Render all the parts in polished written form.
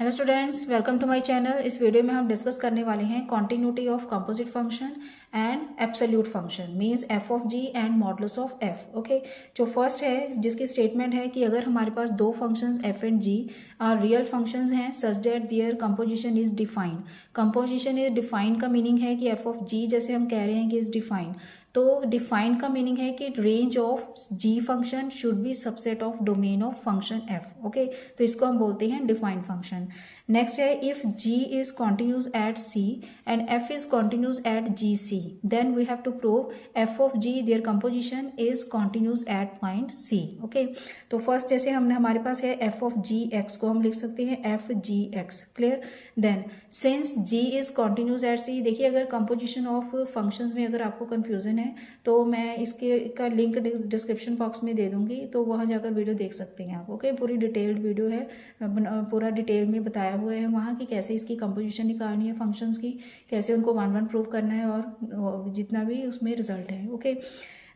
Hello students, welcome to my channel. इस video में हम डिस्कस करने वाले हैं continuity of composite function and absolute function means F of G and modulus of F. Okay, जो first है जिसकी स्टेटमेंट है कि अगर हमारे पास दो functions F and G are real functions हैं such that their composition is defined. Composition is defined का मीनिंग है कि एफ ऑफ जी जैसे हम कह रहे हैं कि इज डिफाइंड, तो डिफाइन का मीनिंग है कि range of G function should be subset of domain of function F. Okay, तो इसको हम बोलते हैं डिफाइंड फंक्शन। नेक्स्ट है if G is continuous at C and F is continuous at G C, then we have to prove F of G their composition is continuous at point C. Okay, तो first जैसे हमने हमारे पास है F of G X को हम लिख सकते हैं F G X. Clear. Then since G is continuous at C, देखिए अगर कंपोजिशन ऑफ फंक्शंस में अगर आपको कंफ्यूजन है तो मैं इसके का लिंक डिस्क्रिप्शन बॉक्स में दे दूंगी, तो वहां जाकर वीडियो देख सकते हैं आप। ओके, पूरी डिटेल्ड वीडियो है, पूरा डिटेल में बताया हुआ है वहाँ की कैसे इसकी कंपोजिशन निकालनी है फंक्शंस की, कैसे उनको वन वन प्रूव करना है और जितना भी उसमें रिजल्ट है। Okay,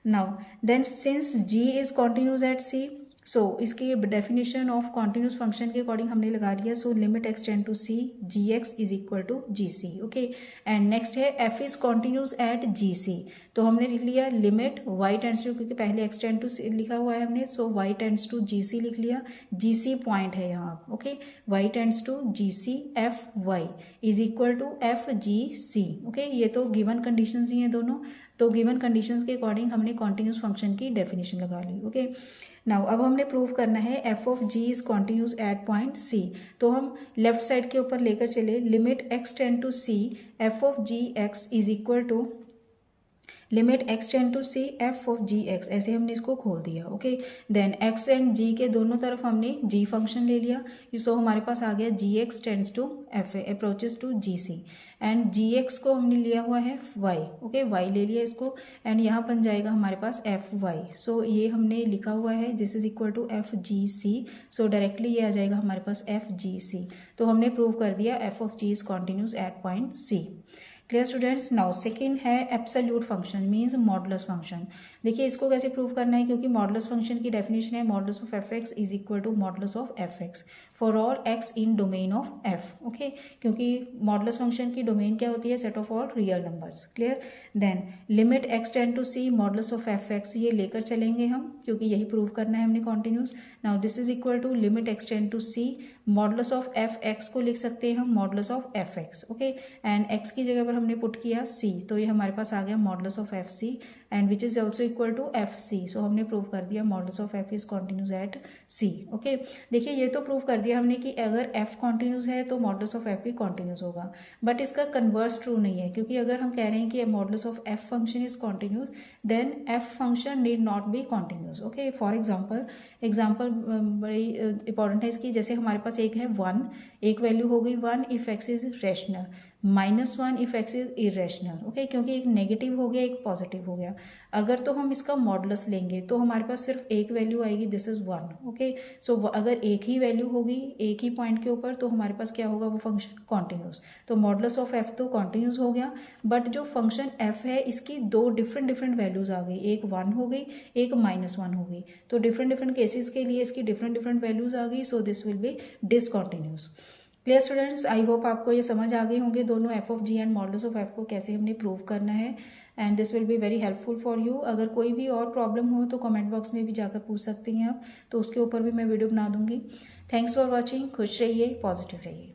now then since G is continuous at C, so इसकी डेफिनेशन ऑफ कॉन्टिन्यूस फंक्शन के अकॉर्डिंग हमने लगा लिया। So limit X tend to C G X is equal to G C. Okay, and next है F is continuous at G C, तो हमने लिख लिया लिमिट वाई टेंड्स टू, क्योंकि पहले एक्स टेंड टू लिखा हुआ है हमने, so Y tends to G C लिख लिया। जी सी पॉइंट है यहाँ। Okay, Y tends to G C F Y is equal to F G C. Okay, ये तो गिवन कंडीशंस ही हैं दोनों, तो गिवन कंडीशंस के अकॉर्डिंग हमने कॉन्टिन्यूस फंक्शन की डेफिनेशन लगा ली। ओके, नाउ अब हमने प्रूव करना है F of G is continuous at point C, तो हम लेफ्ट साइड के ऊपर लेकर चले limit X tend to C F of G X is equal to limit X tend to C F of G X, ऐसे हमने इसको खोल दिया। Okay, then X and G के दोनों तरफ हमने जी फंक्शन ले लिया, सो हमारे पास आ गया G X tends to F approaches to G C, and G X को हमने लिया हुआ है वाई। ओके, वाई ले लिया इसको, एंड यहाँ बन जाएगा हमारे पास एफ वाई। सो ये हमने लिखा हुआ है this is equal to F G C, so directly ये आ जाएगा हमारे पास एफ जी सी। तो हमने प्रूव कर दिया F of G is continuous at point C. Clear students. Now second है absolute function means modulus function. देखिए इसको कैसे प्रूव करना है, क्योंकि मॉडुलस फंक्शन की डेफिनेशन है modulus of F X is equal to modulus of F X for all X in domain of F. Okay, क्योंकि मॉडुलस फंक्शन की डोमेन क्या होती है, set of all real numbers. Clear. Then limit X tend to C modulus of F X, ये लेकर चलेंगे हम क्योंकि यही प्रूव करना है हमने continuous. Now this is equal to limit X tend to C modulus of F X को लिख सकते हैं हम modulus of F X. Okay, and X की जगह पर हमने पुट किया सी, तो ये हमारे पास आ गया modulus of F C and which is also equal to F C. So हमने प्रूव कर दिया modulus of F is continuous at C. Okay, देखिए ये तो प्रूव कर दिया हमने कि अगर एफ कॉन्टिन्यूस है तो मॉडुलस ऑफ एफ भी कॉन्टिन्यूस होगा, बट इसका कन्वर्स ट्रू नहीं है, क्योंकि अगर हम कह रहे हैं कि modulus of F function is continuous then F function need not be continuous. Okay, for example बड़ी इंपॉर्टेंट है इसकी, जैसे हमारे पास एक है 1, एक वैल्यू हो गई 1 if x is rational, -1 if x is irrational. Okay, क्योंकि एक नेगेटिव हो गया एक पॉजिटिव हो गया। अगर तो हम इसका मॉडुलस लेंगे तो हमारे पास सिर्फ एक वैल्यू आएगी, दिस इज 1। ओके, सो अगर एक ही वैल्यू होगी एक ही पॉइंट के ऊपर तो हमारे पास क्या होगा, वो फंक्शन कॉन्टिन्यूस। तो मॉडुलस ऑफ एफ तो कॉन्टिन्यूस हो गया, बट जो फंक्शन एफ है इसकी दो डिफरेंट वैल्यूज आ गई, एक 1 हो गई एक -1 हो गई, तो डिफरेंट केसेस के लिए इसकी डिफरेंट वैल्यूज आ गई, so this will be discontinuous. Clear students, I hope आपको ये समझ आ गए होंगे दोनों F of G and modulus of F को कैसे हमने प्रूव करना है, and this will be very helpful for you. अगर कोई भी और प्रॉब्लम हो तो कमेंट बॉक्स में भी जाकर पूछ सकती हैं आप, तो उसके ऊपर भी मैं वीडियो बना दूंगी। थैंक्स फॉर वॉचिंग, खुश रहिए, पॉजिटिव रहिए।